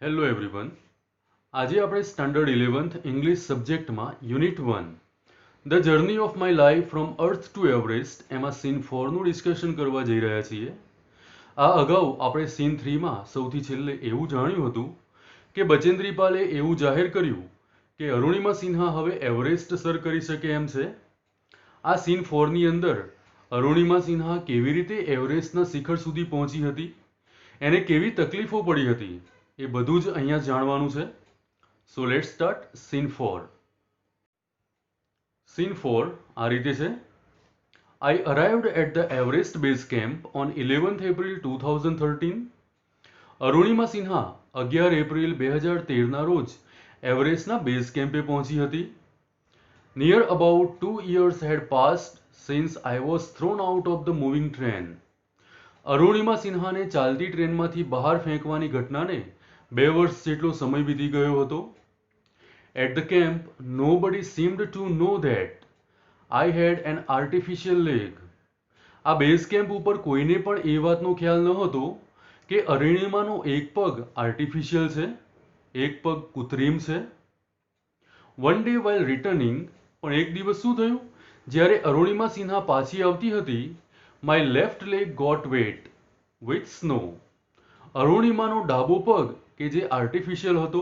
Hello everyone. આજે આપણે standard 11th English સબ્જેક્ટમાં unit 1 the journey of my life from earth to Everest એમાં scene 4નું discussion કરવા જઈ રહ્યા છીએ. આ અગાઉ આપણે સીન 3માં સૌથી છેલ્લે એવું જાણ્યું હતું કે બચેન્દ્રી પાલે એવું જાહેર કર્યું કે અરુણિમા સિન્હા હવે એવરેસ્ટ સર કરી શકે એમ છે. આ સીન 4ની અંદર અરુણિમા સિન્હા કેવી રીતે એવરેસ્ટના શિખર સુધી પહોંચી હતી, એને કેવી તકલીફો પડી હતી, એ બધું જ અહીંયા જાણવાનું છે. So let's start scene 4. Scene 4 આ રીતે છે. I arrived at the Everest base camp on 11th April 2013. Arunima Sinha 11 April 2013ના રોજ એવરેસ્ટના બેઝ કેમ્પે પહોંચી હતી. Near about 2 years had passed since I was thrown out of the moving train. Arunima સિન્હાને ચાલતી ટ્રેનમાંથી બહાર ફેંકવાની ઘટનાને 2 વર્ષ જેટલો સમય વીતી ગયો હતો. At the camp, nobody seemed to know that I had an artificial leg. આ બેઝ કેમ્પ ઉપર કોઈને પણ એ વાતનો ખ્યાલ ન હતો કે અરુણિમાનો એક પગ આર્ટિફિશિયલ છે, એક પગ કૃત્રિમ છે. વન ડે while returning, પણ એક દિવસ શું થયું, જ્યારે અરુણિમા સિન્હા પાછી આવતી હતી, my left leg got wet with snow. અરુણિમાનો ડાબો પગ કે જે આર્ટિફિશિયલ હતો,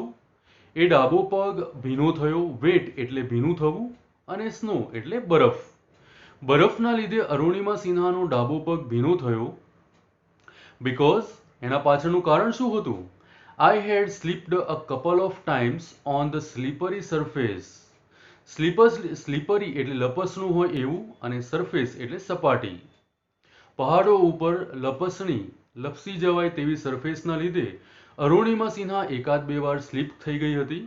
એ ડાબો પગ ભીનો થયો. વેટ એટલે ભીનું થવું અને સ્નો એટલે બરફ. બરફના લીધે અરુણિમા સિન્હાનો ડાબો પગ ભીનો થયો. બીકોઝ એના પાછળનું કારણ શું હતું? I had slipped a couple of times on the slippery surface. Slippery એટલે લપસણું હોય એવું, અને સરફેસ એટલે સપાટી. પહાડો ઉપર લપસી જવાય તેવી સરફેસના લીધે અરુણિમા સિન્હા એકાદ બે વાર સ્લીપ થઈ ગઈ હતી,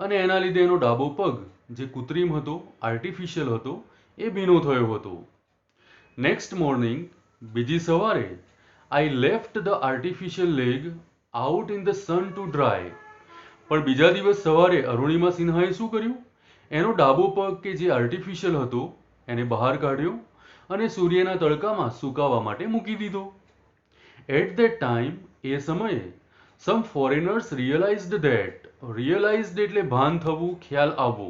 અને એના લીધે એનો ડાબો પગ જે કૃત્રિમ હતો, આર્ટિફિશિયલ હતો, એ ભીનો થયો હતો. નેક્સ્ટ મોર્નિંગ, બીજી સવારે, I left the artificial leg out in the sun to dry. પણ બીજા દિવસ સવારે અરુણિમા સિન્હાએ શું કર્યું? એનો ડાબો પગ કે જે આર્ટિફિશિયલ હતો એને બહાર કાઢ્યો અને સૂર્યના તડકામાં સુકાવા માટે મૂકી દીધો. એટ ધેટ ટાઈમ, એ સમયે, સમ ફોરેનર્સ રિયલાઇઝડ એટલે ભાન થવું, ખ્યાલ આવવો.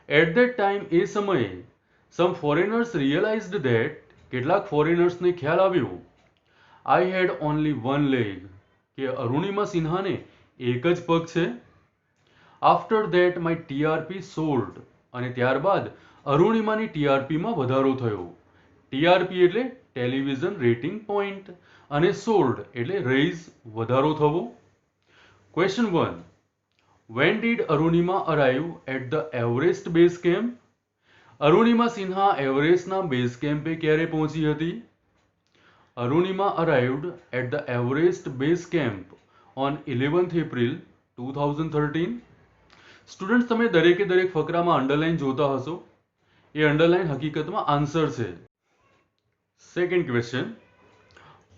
એટ ધેટ ટાઈમ, એ સમયે, સમ ફોરેનર્સ રિયલાઇઝડ ધેટ કેટલાક ફોરેનર્સને ખ્યાલ આવ્યો, I had only one leg કે અરુણિમા સિન્હાને એક જ પગ છે. After that my TRP soared, અને ત્યારબાદ અરુણિમાની ટીઆરપીમાં વધારો થયો. ટીઆરપી એટલે ટેલિવિઝન રેટિંગ પોઈન્ટ, અને સોલ્ડ એટલે રેઇઝ, વધારો થવો. Question 1. When did Arunima arrive at the Everest base camp? Arunima Sinha એવરેસ્ટના બેઝ કેમ્પે ક્યારે પહોંચી હતી? Arunima arrived at the Everest base camp on 11th April 2013. Students, તમે દરેકે દરેક ફકરામાં અંડરલાઈન જોતા હશો. એ અંડરલાઈન હકીકતમાં આન્સર છે. Second question.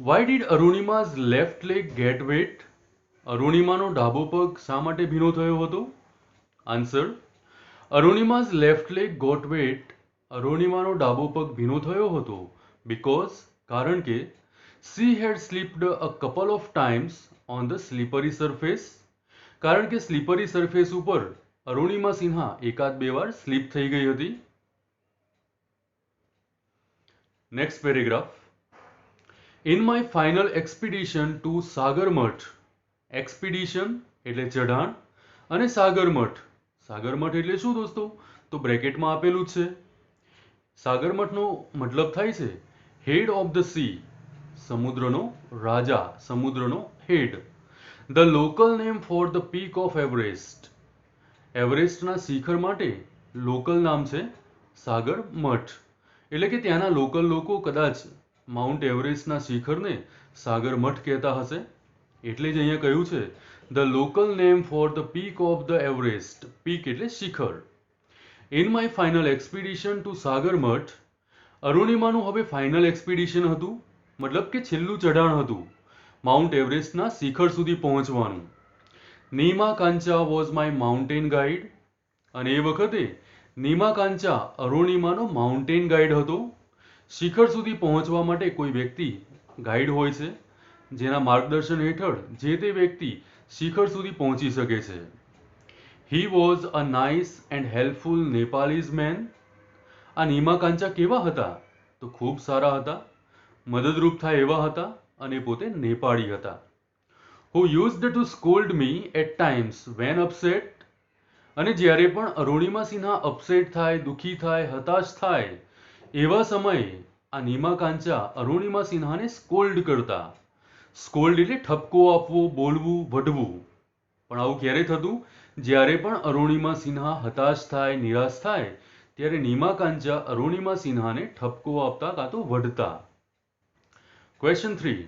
Why did Arunima's left leg get wet? અરુણિમાનો ડાબો પગ શા માટે ભીનો થયો હતો? Answer. Arunima's left leg got wet, અરુણિમાનો ડાબો પગ ભીનો થયો હતો બીકોઝ, કારણ કે, she had slipped a couple of times on the slippery surface, કારણ કે સ્લીપરી સરફેસ ઉપર અરુણિમા સિન્હા એકાદ બે વાર સ્લીપ થઈ ગઈ હતી. Next paragraph. In my final expedition to Sagarmatha. Expedition એટલે ચઢાણ, અને સાગરમઠ એટલે શું દોસ્તો? તો બ્રેકેટમાં આપેલું જ છે. સાગરમઠનો મતલબ થાય છે હેડ ઓફ ધ સી, સમુદ્રનો રાજા, સમુદ્રનો head. The local name for the peak of Everest. એવરેસ્ટના શિખર માટે લોકલ નામ છે સાગરમઠ. એટલે કે ત્યાંના લોકલ લોકો કદાચ માઉન્ટ એવરેસ્ટના શિખરને સાગરમઠ કહેતા હશે. એટલે જ અહીંયા કહ્યું છે the local name for the peak of the Everest. Peak એટલે શિખર. In my final expedition to Sagarmatha. અરુણિમાનું હવે ફાઇનલ એક્સપિડિશન હતું, મતલબ કે છેલ્લું ચઢાણ હતું માઉન્ટ એવરેસ્ટના શિખર સુધી પહોંચવાનું. Nima Kancha was my mountain guide, અને એ વખતે નીમા કાંચા અરુણિમાનો માઉન્ટેન ગાઈડ હતો. શિખર સુધી પહોંચવા માટે કોઈ વ્યક્તિ ગાઈડ હોય છે, જેના માર્ગદર્શન હેઠળ જે તે વ્યક્તિ શિખર સુધી પહોંચી શકે છે. He was a nice and helpful Nepalese man. આ નીમા કાંચા કેવા હતા? તો ખૂબ સારા હતા, મદદરૂપ થાય એવા હતા અને પોતે નેપાળી હતા. Who used to scold me at times when upset. અને જ્યારે પણ અરુણિમા સિન્હા અપસેટ થાય, દુઃખી થાય, હતાશ થાય, એવા સમયે આ નીમા કાંચા અરુણિમા સિન્હાને સ્કોલ્ડ કરતા. સ્કોલ્ડ એટલે ઠપકો આપવો, બોલવું, વઢવું. પણ આવું ક્યારે થતું? જ્યારે પણ અરુણિમા સિન્હા હતાશ થાય, નિરાશ થાય, ત્યારે નીમા કાંચા અરુણિમા સિન્હાને ઠપકો આપતા કાં તો વઢતા. Question 3.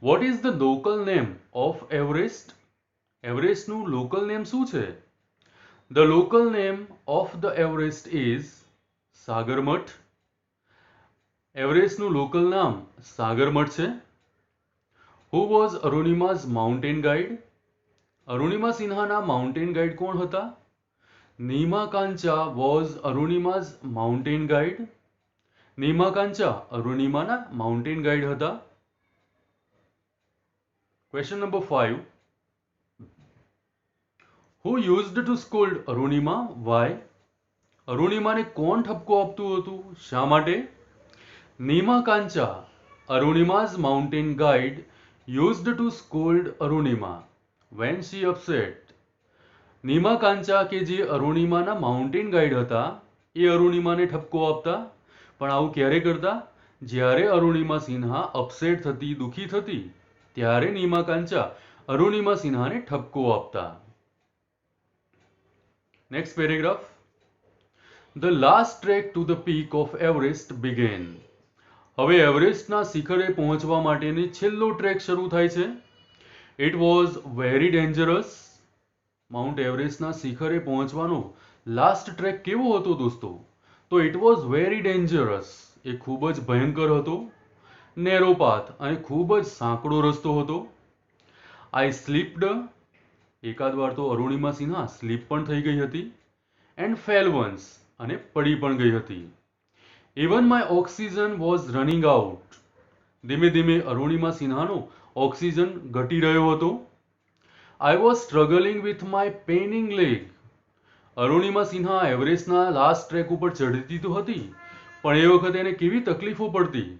What is the local name of Everest? એવરેસ્ટનું લોકલ નેમ શું છે? The local name of the Everest is Sagarmatha. એવરેસ્ટનું લોકલ નામ સાગરમઠ છે. Who was Arunima's mountain guide? Arunima સિન્હાના માઉન્ટેન ગાઈડ કોણ હતા? Nima Kancha was Arunima's mountain guide. Nima Kancha અરુણિમાના માઉન્ટેન ગાઈડ હતા. Question number 5. Who used to scold Arunima? Why? અરુણિમાને કોણ ઠપકો આપતું હતું? શા માટે? Nima Kancha Arunima's mountain guide used to scold Arunima when she upset. Nima Kancha કે જે અરુણિમાના માઉન્ટેન ગાઈડ હતા એ અરુણિમાને ઠપકો આપતા. પણ આવું ક્યારે કરતા? જ્યારે અરુણિમા સિન્હા અપસેટ થતી, દુઃખી થતી, ત્યારે નીમા કાંચા અરુણિમા સિન્હાને ઠપકો આપતા. Next paragraph. The last trek to the peak of Everest began. હવે એવરેસ્ટના શિખરે પહોંચવા માટેની છેલ્લો ટ્રેક શરૂ થાય છે. It was very dangerous. Mount એવરેસ્ટના શિખરે પહોંચવાનો લાસ્ટ ટ્રેક કેવો હતો દોસ્તો? તો ઇટ વોઝ વેરી ડેન્જરસ. એ ખૂબ જ ભયંકર હતો. નેરો પાથ અને ખૂબ જ સાંકડો રસ્તો હતો. આઈ સ્લીપ્ડ. એકાદ વાર તો અરુણિમા સિન્હા સ્લીપ પણ થઈ ગઈ હતી. And fell once. અને પડી પણ ગઈ હતી. Even my oxygen was running out. ધીમે ધીમે અરુણિમા સિન્હાનો ઓક્સિજન ઘટી રહ્યો હતો. I was struggling with my paining leg. Arunima Sinha એવરેસ્ટના લાસ્ટ ટ્રેક ઉપર ચડતી તો હતી, પણ એ વખતે એને કેવી તકલીફો પડતી?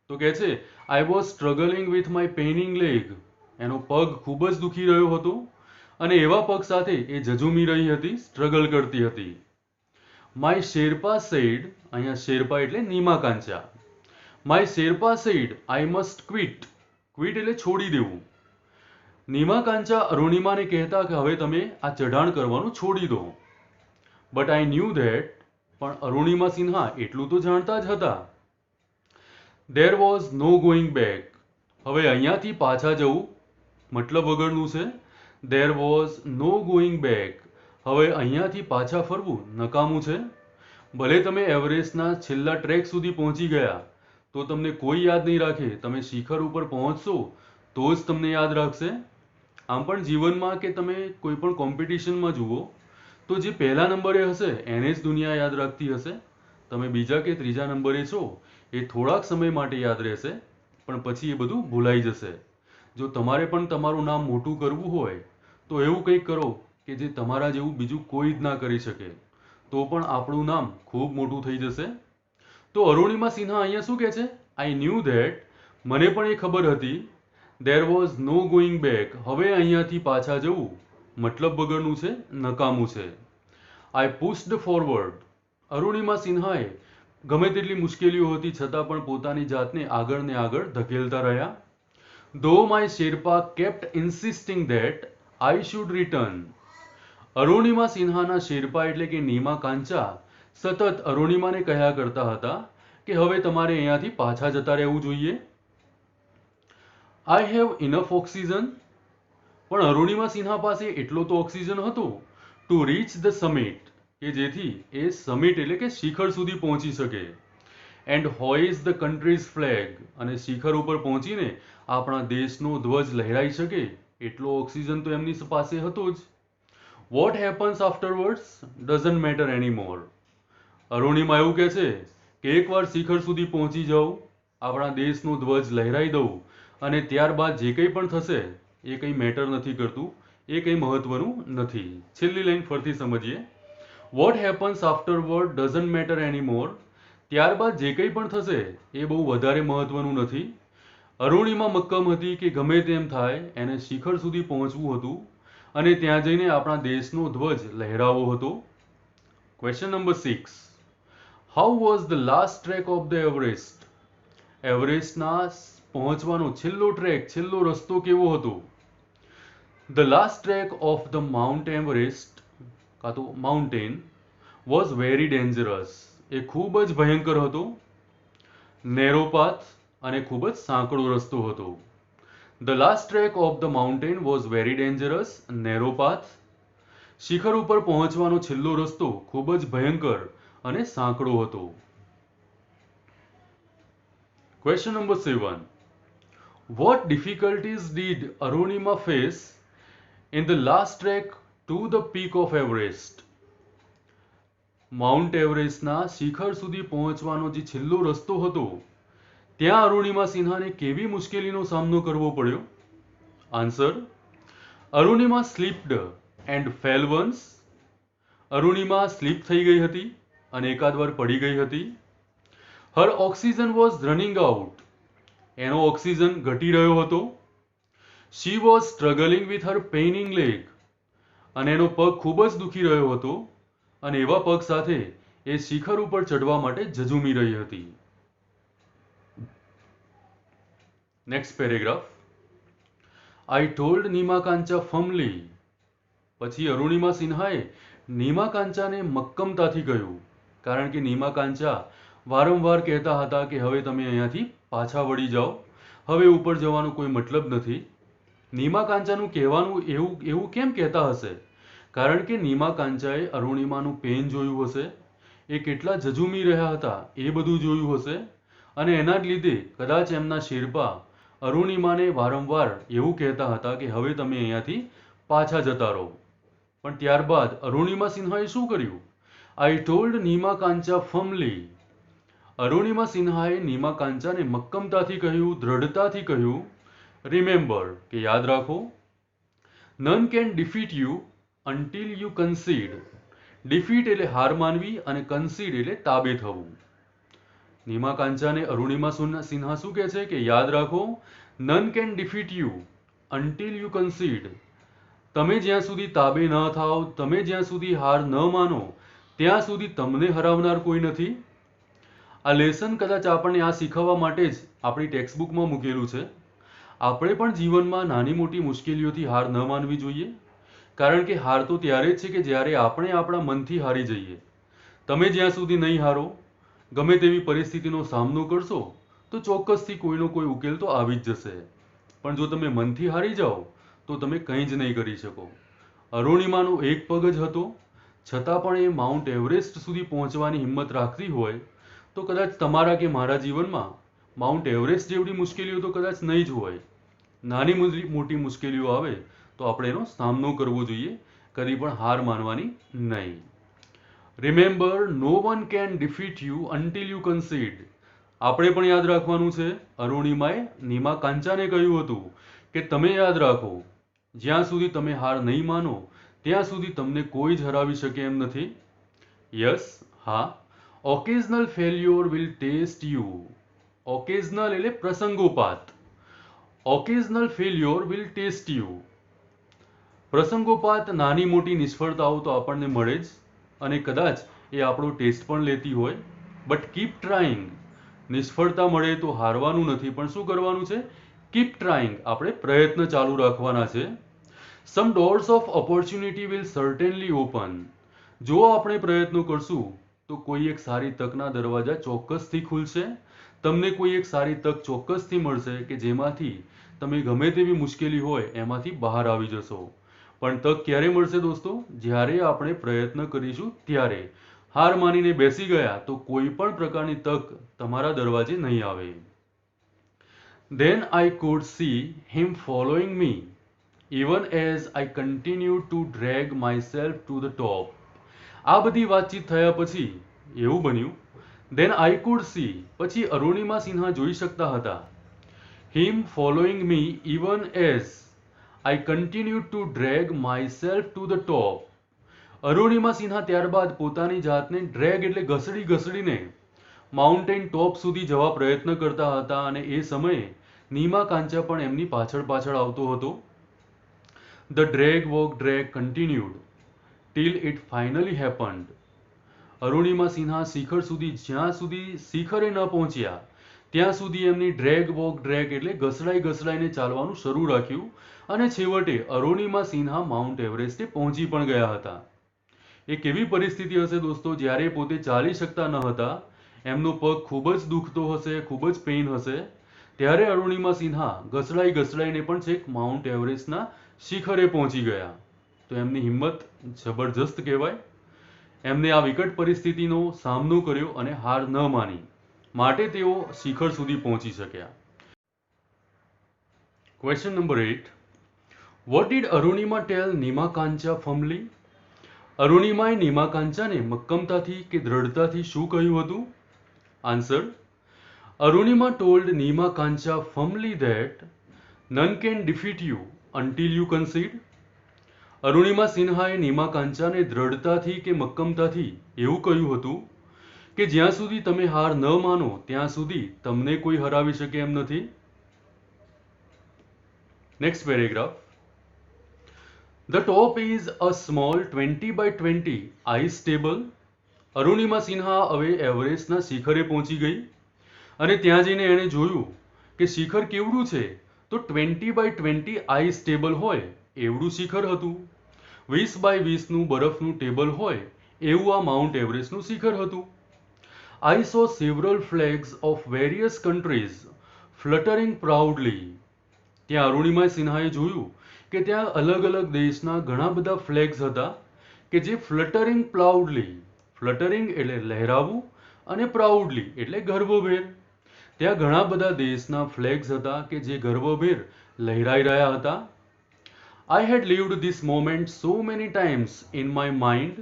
તો કહે છે I was struggling with my paining leg. એનો પગ ખૂબ જ દુખી રહ્યો હતો અને એવા પગ સાથે એ ઝઝૂમી રહી હતી, સ્ટ્રગલ કરતી હતી. My sherpa said. અહીંયા શેરપા એટલે Nima Kancha. My sherpa said I must quit. Quit એટલે છોડી દેવું. નીમા કાંચા અરુણિમાને કહેતા કે હવે તમે આ ચઢાણ કરવાનું છોડી દો. But I knew that. પણ અરુણિમા સિન્હા એટલું તો જાણતા જ હતા. There was no going back. હવે અહીંયાથી પાછા જવું મતલબ વગરનું છે. There was no going back. હવે અહીંયાથી પાછા ફરવું નકામું છે. ભલે તમે એવરેસ્ટના છેલ્લા ટ્રેક સુધી પહોંચી ગયા તો તમને કોઈ યાદ નહીં રાખે. તમે શિખર ઉપર પહોંચશો તો જ તમને યાદ રાખશે. આમ પણ જીવનમાં કે તમે કોઈ પણ કોમ્પિટિશનમાં જુઓ તો જે પહેલા નંબરે હશે એને જ દુનિયા યાદ રાખતી હશે. તમે બીજા કે ત્રીજા નંબરે છો એ થોડાક સમય માટે યાદ રહેશે, પણ પછી એ બધું ભૂલાઈ જશે. જો તમારે પણ તમારું નામ મોટું કરવું હોય તો એવું કંઈક કરો કે જે તમારા જેવું બીજું કોઈ જ ના કરી શકે, તો પણ આપણું નામ ખૂબ મોટું થઈ જશે. તો અરુણિમા સિન્હા અહીંયા શું કહે છે? I knew that. મને પણ એ ખબર હતી. There was no going back. હવે અહીંયાથી પાછા જવું મતલબ વગરનું છે, નકામું છે. I pushed forward. અરુણિમા સિન્હાએ ગમે તેટલી મુશ્કેલીઓ હતી છતાં પણ પોતાની જાતને આગળ ને આગળ ધકેલતા રહ્યા. Though my sherpa kept insisting that I should return. Arunima સિન્હાના શેરપા એટલે કે નીમા કાંચા સતત અરુણિમાને કહ્યા કરતા હતા કે હવે તમારે અહીંયાથી પાછા જતા રહેવું જોઈએ. I have enough oxygen. પણ અરુણિમા સિન્હા પાસે એટલો તો ઓક્સિજન હતો ટુ રીચ ધ સમિટ, કે જેથી એ સમિટ એટલે કે શિખર સુધી પહોંચી શકે. And hoist the country's flag. અને શિખર ઉપર પહોંચીને આપણા દેશનો ધ્વજ લહેરાઈ શકે એટલો ઓક્સિજન તો એમની પાસે હતો જ. What happens આફ્ટરવર્ડ્સ doesn't matter એનીમોર. Arunima એવું કહે છે કે એકવાર શિખર સુધી પહોંચી જાઉં, આપણા દેશનો ધ્વજ લહેરાઈ દઉં અને ત્યારબાદ જે કંઈ પણ થશે એ કંઈ મેટર નથી કરતું, એ કંઈ મહત્વનું નથી. છેલ્લી લાઈન ફરીથી સમજીએ. What happens આફ્ટરવર્ડ doesn't matter એનીમોર. ત્યારબાદ જે કંઈ પણ થશે એ બહુ વધારે મહત્વનું નથી. અરુણિમા મક્કમ હતી કે ગમે તેમ થાય એને શિખર સુધી પહોંચવું હતું અને ત્યાં જઈને આપણા દેશનો ધ્વજ લહેરાવો હતો. Question number 6. How was the last track of the Everest. એવરેસ્ટના પહોંચવાનો છેલ્લો ટ્રેક, છેલ્લો રસ્તો કેવો હતો? The last track of the mount Everest કાં તો માઉન્ટેન વોઝ વેરી ડેન્જરસ. એ ખૂબ જ ભયંકર હતો. નેરો પાથ અને ખૂબ જ સાંકડો રસ્તો હતો. The last track of the mountain was very dangerous, narrow path. શિખર ઉપર પહોંચવાનો છેલ્લો રસ્તો ખૂબ જ ભયંકર અને સાંકડો હતો. Question number 7. What difficulties did Arunima face in the last track to the peak of Everest. Mount એવરેસ્ટના શિખર સુધી પહોંચવાનો જે છેલ્લો રસ્તો હતો ત્યાં અરુણિમા સિન્હાને કેવી મુશ્કેલીનો સામનો કરવો પડ્યો? Answer. Arunima slipped and fell once. Arunima slip થઈ ગઈ હતી અને એકાદ વાર પડી ગઈ હતી. Her oxygen was running out. એનો ઓક્સિજન ઘટી રહ્યો હતો. She was struggling with her paining leg. અને એનો પગ ખૂબ જ દુખી રહ્યો હતો અને એવા પગ સાથે એ શિખર ઉપર ચડવા માટે ઝઝૂમી રહી હતી. Next paragraph. I told Nima Kancha firmly. પછી અરુણિમા સિન્હાએ નીમા કાંચાને મક્કમતાથી કહ્યું, કારણ કે નીમા કાંચા વારંવાર કહેતા હતા કે હવે તમે અહીંયાથી પાછા વળી જાઓ, હવે ઉપર જવાનો કોઈ મતલબ નથી. નીમા કાંચાનું કહેવાનું એવું કેમ કહેતા હશે? કારણ કે નીમા કાંચાએ અરુણિમાનું પેન જોયું હશે, એ કેટલા ઝઝૂમી રહ્યા હતા એ બધું જોયું હશે અને એના જ લીધે કદાચ એમના શેરપા અરુણિમાને વારંવાર એવું કહેતા હતા કે હવે તમે અહીંયાથી પાછા જતા રહો. પણ ત્યારબાદ અરુણિમા સિન્હાએ શું કર્યું? આઈ ટોલ્ડ નીમા કાંચા ફર્મલી. અરુણિમા સિન્હાએ નીમા કાંચાને મક્કમતાથી કહ્યું, દ્રઢતાથી કહ્યું, રિમેમ્બર કે યાદ રાખો, none can defeat you until you concede. Defeat એટલે હાર માનવી અને કન્સીડ એટલે તાબે થવું. નીમા કાંચાને અરુણિમા સિન્હા શું કહે છે કે યાદ રાખો, none can defeat you until you concede. તમે જ્યાં સુધી તાબે ન થાઓ, તમે જ્યાં સુધી હાર ન માનો, ત્યાં સુધી તમને હરાવનાર કોઈ નથી. આ લેસન કદાચ આપણને આ શીખવવા માટે જ આપણી ટેક્સ્ટબુકમાં મૂકેલું છે. આપણે પણ જીવનમાં નાની મોટી મુશ્કેલીઓથી હાર ન માનવી જોઈએ, કારણ કે હાર તો ત્યારે જ છે કે જ્યારે આપણે આપણા મનથી હારી જઈએ. તમે જ્યાં સુધી નહીં હારો, ગમે તેવી પરિસ્થિતિનો સામનો કરશો તો ચોક્કસથી કોઈનો કોઈ ઉકેલ તો આવી જ જશે. પણ જો તમે મનથી હારી જાઓ તો તમે કંઈ જ નહીં કરી શકો. અરુણિમાનો એક પગ જ હતો, છતાં પણ એ માઉન્ટ એવરેસ્ટ સુધી પહોંચવાની હિંમત રાખતી હોય તો કદાચ તમારા કે મારા જીવનમાં માઉન્ટ એવરેસ્ટ જેવડી મુશ્કેલીઓ તો કદાચ નહીં જ હોય. નાની મોટી મુશ્કેલીઓ આવે તો આપણે એનો સામનો કરવો જોઈએ, કદી પણ હાર માનવાની નહીં. Remember, no one can defeat you until you concede. આપણે પણ યાદ રાખવાનું છે. અરુણિમાએ નીમા કાંચાને કહ્યું હતું કે તમે યાદ રાખો, જ્યાં સુધી તમે હાર નહીં માનો ત્યાં સુધી તમને કોઈ જ હરાવી શકે એમ નથી. યસ, હા, occasional failure will test you. Occasional એટલે પ્રસંગોપાત. Occasional failure will test you. પ્રસંગોપાત નાની મોટી નિષ્ફળતાઓ તો આપણને મળે જ અને કદાચ એ આપણો ટેસ્ટ પણ લેતી હોય, બટ કીપ ટ્રાઇંગ. નિષ્ફળતા મળે તો હારવાનું નથી, પણ શું કરવાનું છે? Keep trying. આપણે પ્રયત્ન ચાલુ રાખવાના છે. Some doors of opportunity will certainly open. જો આપણે પ્રયત્નો કરશું તો કોઈ એક સારી તકના દરવાજા ચોક્કસથી ખુલશે. તમને કોઈ એક સારી તક ચોક્કસથી મળશે કે જેમાંથી તમે ગમે તેવી મુશ્કેલી હોય એમાંથી બહાર આવી જશો. પણ તક ક્યારે મળશે દોસ્તો? જ્યારે આપણે પ્રયત્ન કરીશું ત્યારે. હાર માનીને બેસી ગયા તો કોઈ પણ પ્રકારની તક તમારા દરવાજે નહીં આવે. Then I could see him following me, even as I continued to drag myself to the top. આ બધી વાતચીત થયા પછી એવું બન્યું, then I could see, પછી અરુણિમા સિન્હા જોઈ શકતા હતા, him following me even as I continued to drag myself to the top. Arunima Sinha ત્યારબાદ પોતાની જાતને ડ્રેગ એટલે ઘસડીને માઉન્ટેન ટોપ સુધી જવા પ્રયત્ન કરતા હતા અને એ સમયે નીમા કાંચા પણ એમની પાછળ આવતો હતો. The drag walk drag continued till it finally happened. Arunima Sinha શિખર સુધી જ્યાં સુધી શિખરે ન પહોંચ્યા ત્યાં સુધી એમની ડ્રેગ વોક ડ્રેગ એટલે ઘસડાઈને ચાલવાનું શરૂ રાખ્યું અને છેવટે અરુણિમા સિન્હા માઉન્ટ એવરેસ્ટે પહોંચી પણ ગયા હતા. એ કેવી પરિસ્થિતિ હશે દોસ્તો, જ્યારે પોતે ચાલી શકતા ન હતા, એમનો પગ ખૂબ જ દુખતો હશે, ખૂબ જ પેઇન હશે, ત્યારે અરુણિમા સિન્હા ઘસડાઈને પણ છેક માઉન્ટ એવરેસ્ટના શિખરે પહોંચી ગયા. તો એમની હિંમત જબરજસ્ત કહેવાય. એમને આ વિકટ પરિસ્થિતિનો સામનો કર્યો અને હાર ન માની, માટે તેઓ શિખર સુધી પહોંચી શક્યા. Question number 8. What did Arunima tell Nima Kancha firmly? અરુણિમાએ નીમા કાંચાને મક્કમતાથી કે દ્રઢતાથી શું કહ્યું હતું? Answer: Arunima told Nima Kancha firmly that none can defeat you until you concede. Arunima સિન્હાએ નીમા કાંચાને દ્રઢતાથી કે મક્કમતાથી એવું કહ્યું હતું કે જ્યાં સુધી તમે હાર ન માનો ત્યાં સુધી તમને કોઈ હરાવી શકે એમ નથી. Next paragraph. The top is a small 20 by 20 ice table. Arunima Sinha હવે એવરેસ્ટના શિખરે પહોંચી ગઈ અને ત્યાં જઈને એણે જોયું કે શિખર કેવડું છે, તો 20 by 20 આઈસ ટેબલ હોય એવડું શિખર હતું. 20 by 20નું બરફનું ટેબલ હોય એવું આ માઉન્ટ એવરેસ્ટનું શિખર હતું. I saw several flags of various countries fluttering proudly. ત્યાં અરુણિમા સિન્હાએ જોયું કે ત્યાં અલગ અલગ દેશના ઘણા બધા ફ્લેગ્સ હતા કે જે ફ્લટરિંગ પ્રાઉડલી, ફ્લટરિંગ એટલે લહેરાવું અને પ્રાઉડલી એટલે ગર્વભેર, ત્યાં ઘણા બધા દેશના ફ્લેગ્સ હતા કે જે ગર્વભેર લહેરાઈ રહ્યા હતા. I had lived this moment so many times in my mind.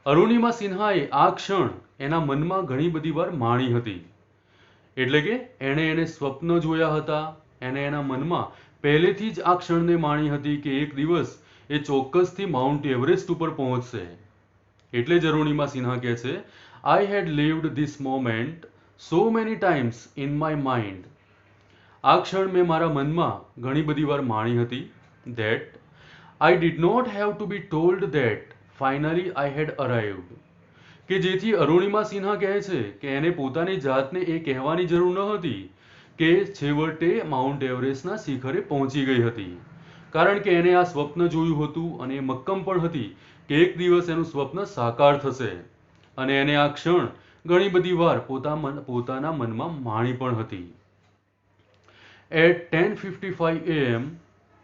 Arunima સિન્હાએ આ ક્ષણ એના મનમાં ઘણી બધી વાર માણી હતી. એટલે કે એને સ્વપ્ન જોયા હતા, એને એના મનમાં પહેલેથી જ આ ક્ષણને માણી હતી કે એક દિવસ એ ચોક્કસથી માઉન્ટ એવરેસ્ટ ઉપર પહોંચશે. એટલે જ અરુણિમા સિન્હા કહે છે, I had lived this moment so many times in my mind. આ ક્ષણ મેં મારા મનમાં ઘણી બધી વાર માણી હતી. That I did not have to be told that finally I had arrived. કે જેથી અરુણિમા સિન્હા કહે છે કે એને પોતાની જાતને એ કહેવાની જરૂર ન હતી કે છેવટે માઉન્ટ એવરેસ્ટના શિખરે પહોંચી ગઈ હતી, કારણ કે એને આ સ્વપ્ન જોયું હતું અને એ મક્કમ પણ હતી કે એક દિવસ એનું સ્વપ્ન સાકાર થશે અને એને આ ક્ષણ ઘણી બધી વાર પોતાના મનમાં માણી પણ હતી. At 10:55 AM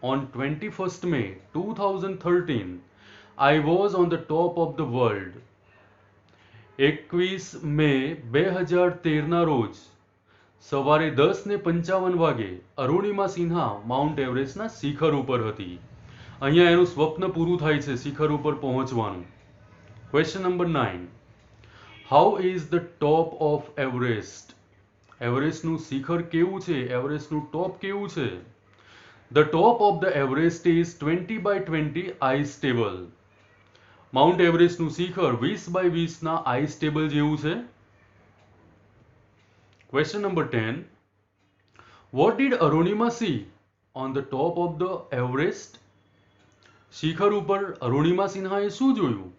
on 21st May 2013, I was on the top of the world. 21 મે 2013ના રોજ સવારે 10:55 વાગે અરુણિમા સિન્હા માઉન્ટ એવરેસ્ટના શિખર ઉપર હતી. અહીંયા એનું સ્વપ્ન પૂરું થાય છે, શિખર ઉપર પહોંચવાનું. Question number 9. How is the top of Everest? એવરેસ્ટનું શિખર કેવું છે, એવરેસ્ટનું ટોપ કેવું છે? The top of the Everest is 20 by 20 ice table. Mount એવરેસ્ટનું શિખર 20 by 20ના આઈસ ટેબલ જેવું છે. Question number 10. What did Arunima see on the top of the Everest? શિખર ઉપર અરુણિમા સિન્હાએ શું જોયું?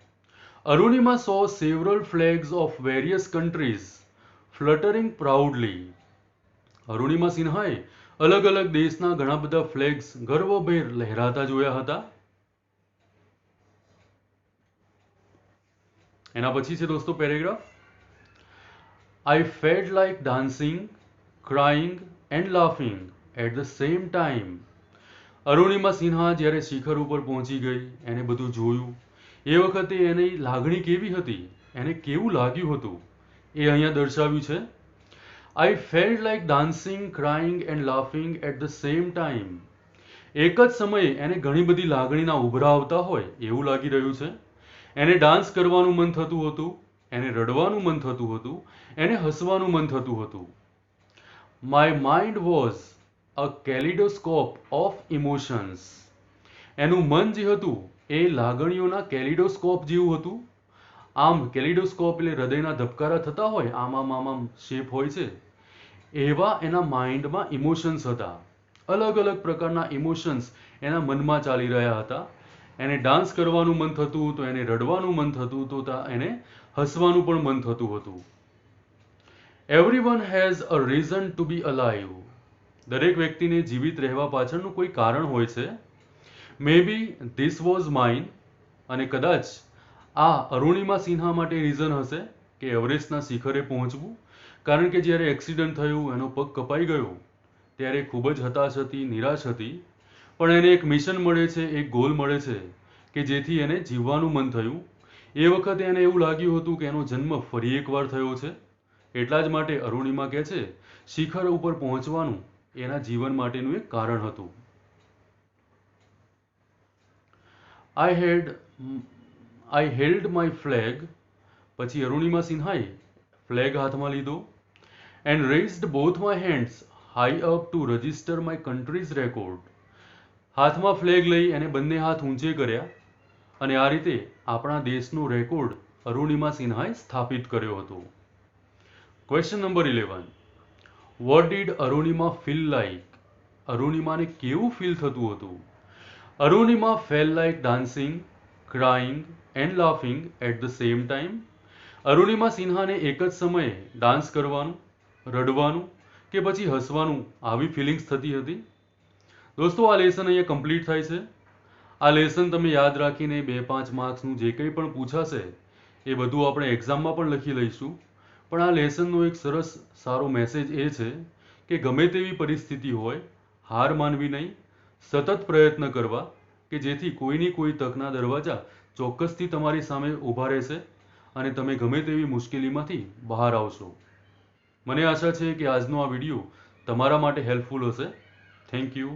Arunima saw several flags of various countries fluttering proudly. Arunima સિન્હાએ અલગ અલગ દેશના ઘણા બધા ફ્લેગ્સ ગર્વભેર લહેરાતા જોયા હતા. એના પછી છે દોસ્તો paragraph. I felt like dancing, crying and laughing at the same time. Arunima Sinha જ્યારે શિખર ઉપર પહોંચી ગઈ, એને બધું જોયું, એ વખતે એની લાગણી કેવી હતી, એને કેવું લાગ્યું હતું, એ અહીંયા દર્શાવ્યું છે. I felt like dancing, crying and laughing at the same time. એક જ સમયે એને ઘણી બધી લાગણીના ઉભરા આવતા હોય એવું લાગી રહ્યું છે. એને ડાન્સ કરવાનું મન થતું હતું, એને રડવાનું મન થતું હતું, એને હસવાનું મન થતું હતું. My mind was a kaleidoscope of emotions. એનું મન જે હતું એ લાગણીઓના કેલિડોસ્કોપ જેવું હતું. આમ કેલિડોસ્કોપ એટલે હૃદયના ધબકારા થતા હોય, આમ શેપ હોય છે, એવા એના માઇન્ડમાં ઇમોશન્સ હતા. અલગ અલગ પ્રકારના ઇમોશન્સ એના મનમાં ચાલી રહ્યા હતા. એને ડાન્સ કરવાનું મન થતું, તો એને રડવાનું મન થતું, તો એને હસવાનું પણ મન થતું હતું. Everyone has a reason to be alive. દરેક વ્યક્તિને જીવિત રહેવા પાછળનું કોઈ કારણ હોય છે. Maybe this was mine. અને કદાચ આ અરુણિમા સિન્હા માટે રીઝન હશે કે એવરેસ્ટના શિખરે પહોંચવું. કારણ કે જ્યારે એક્સિડન્ટ થયું, એનો પગ કપાઈ ગયો, ત્યારે ખૂબ જ હતાશ હતી, નિરાશ હતી. પણ એને એક મિશન મળે છે, એક ગોલ મળે છે કે જેથી એને જીવવાનું મન થયું. એ વખતે એને એવું લાગ્યું હતું કે એનો જન્મ ફરી એકવાર થયો છે. એટલા જ માટે અરુણિમા કહે છે, શિખર ઉપર પહોંચવાનું એના જીવન માટેનું એક કારણ હતું. I held my flag. પછી અરુણિમા સિન્હાએ ફ્લેગ હાથમાં લીધો. And raised both my hands high up to register my country's record. હાથમાં ફ્લેગ લઈ એને બંને હાથ ઊંચે કર્યા અને આ રીતે આપણા દેશનો રેકોર્ડ અરુણિમા સિન્હાએ સ્થાપિત કર્યો હતો. Question number 11. What did Arunima feel like? અરુણિમાને કેવું ફીલ થતું હતું? Arunima felt like dancing, crying and laughing at the same time. Arunima સિન્હાને એક જ સમયે ડાન્સ કરવાનું, રડવાનું કે પછી હસવાનું આવી ફિલિંગ્સ થતી હતી. દોસ્તો, આ લેસન અહીંયા કમ્પ્લીટ થાય છે. આ લેસન તમે યાદ રાખીને 2-5 માર્ક્સનું જે કંઈ પણ પૂછાશે એ બધું આપણે એક્ઝામમાં પણ લખી લઈશું. પણ આ લેસનનો એક સરસ સારો મેસેજ એ છે કે ગમે તેવી પરિસ્થિતિ હોય, હાર માનવી નહીં, સતત પ્રયત્ન કરવા કે જેથી કોઈની કોઈ તકના દરવાજા ચોક્કસથી તમારી સામે ઊભા રહેશે અને તમે ગમે તેવી મુશ્કેલીમાંથી બહાર આવશો. મને આશા છે કે આજનો આ વિડીયો તમારા માટે હેલ્પફુલ હશે. Thank you.